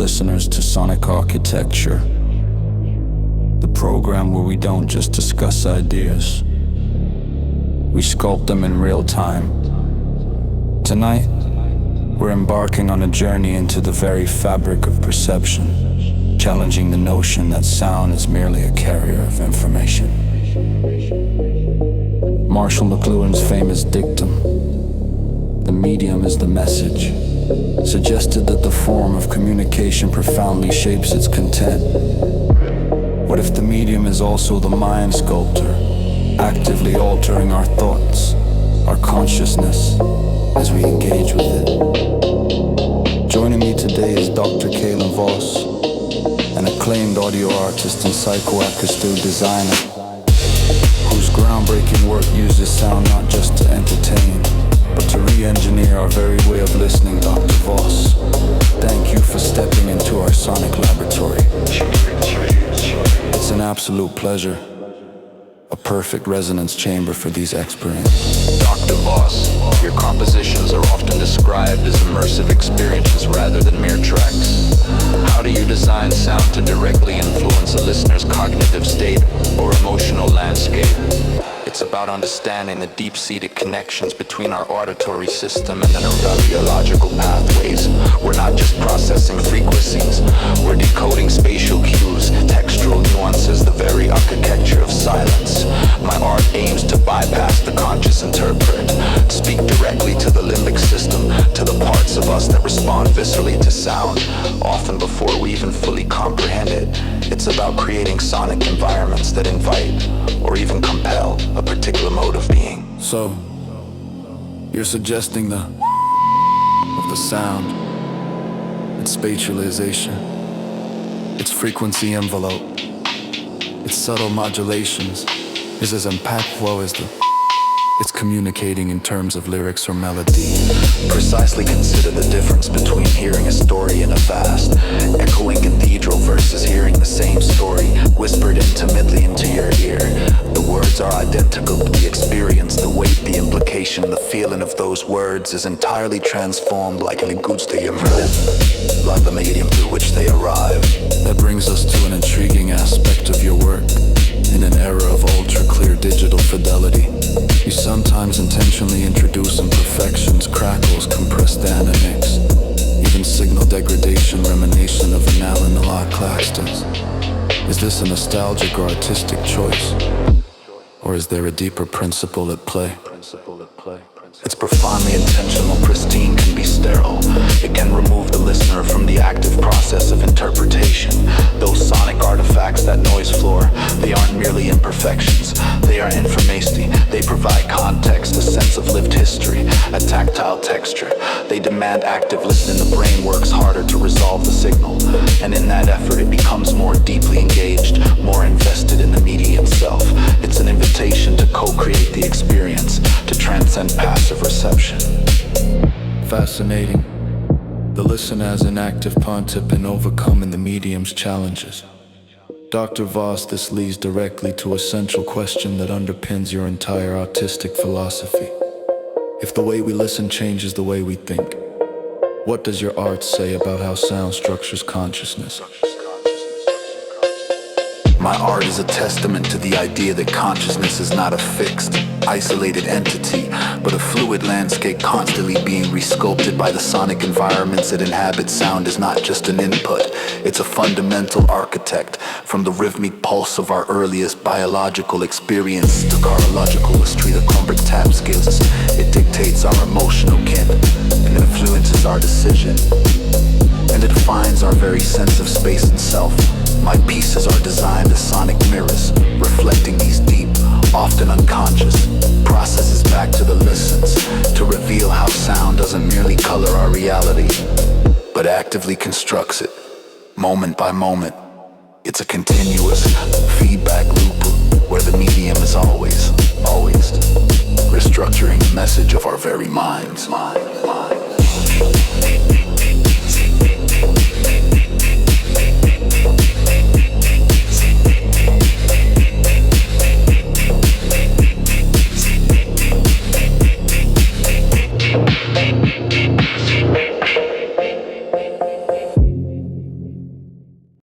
listeners to Sonic Architecture, the program where we don't just discuss ideas, we sculpt them in real time. Tonight, we're embarking on a journey into the very fabric of perception, challenging the notion that sound is merely a carrier of information. Marshall McLuhan's famous dictum, "The medium is the message," suggested that the form of communication profoundly shapes its content. What if the medium is also the mind sculptor, actively altering our thoughts, our consciousness, as we engage with it? Joining me today is Dr. Calum Voss, an acclaimed audio artist and psychoacoustical designer, whose groundbreaking work uses sound not just to entertain, but to re-engineer our very way of listening. Dr. Voss, thank you for stepping into our sonic laboratory. It's an absolute pleasure, a perfect resonance chamber for these experiences. Dr. Voss, your compositions are often described as immersive experiences rather than mere tracks. How do you design sound to directly influence a listener's cognitive state or emotional landscape? It's about understanding the deep-seated connections between our auditory system and the neurological pathways. We're not just processing frequencies, we're decoding spatial cues, textural nuances, the very architecture of silence. My art aims to bypass the conscious interpret, speak directly to the limbic system, to the parts of us that respond viscerally to sound, often before we even fully comprehend it. It's about creating sonic environments that invite, or even compel, a particular mode of being. So, you're suggesting the sound, its spatialization, its frequency envelope, its subtle modulations is as impactful as it's communicating in terms of lyrics or melody. Precisely consider the difference between hearing a story in a vast, echoing cathedral versus hearing the same story whispered intimately into your ear. The words are identical, but the experience, the weight, the implication, the feeling of those words is entirely transformed like the medium through which they arrive. That brings us to an intriguing aspect of your work. In an era of ultra-clear digital fidelity, you sometimes intentionally introduce imperfections, crackles, compressed dynamics, even signal degradation reminiscent of an analog Claxtons. Is this a nostalgic or artistic choice? Or is there a deeper principle at play? It's profoundly intentional. Pristine can be sterile. It can remove the listener from the active process of interpretation. Those sonic artifacts, that noise floor, they aren't merely imperfections. They are information. They provide context, a sense of lived history, a tactile texture. They demand active listening. The brain works harder to resolve the signal, and in that effort it becomes more deeply engaged, more invested in the medium itself. It's an invitation to co-create the experience, to transcend passive reception. Fascinating. The listener as an active participant overcoming the medium's challenges. Dr. Voss, this leads directly to a central question that underpins your entire artistic philosophy. If the way we listen changes the way we think, what does your art say about how sound structures consciousness? My art is a testament to the idea that consciousness is not a fixed, isolated entity, but a fluid landscape constantly being resculpted by the sonic environments that inhabit. Sound is not just an input, it's a fundamental architect. From the rhythmic pulse of our earliest biological experience to chronological history, the Kumbric tap scales, it dictates our emotional kin and influences our decision. And it defines our very sense of space and self. My pieces are designed as sonic mirrors, reflecting these deep, often unconscious processes back to the listens, to reveal how sound doesn't merely color our reality, but actively constructs it, moment by moment. It's a continuous feedback loop where the medium is always restructuring the message of our very minds.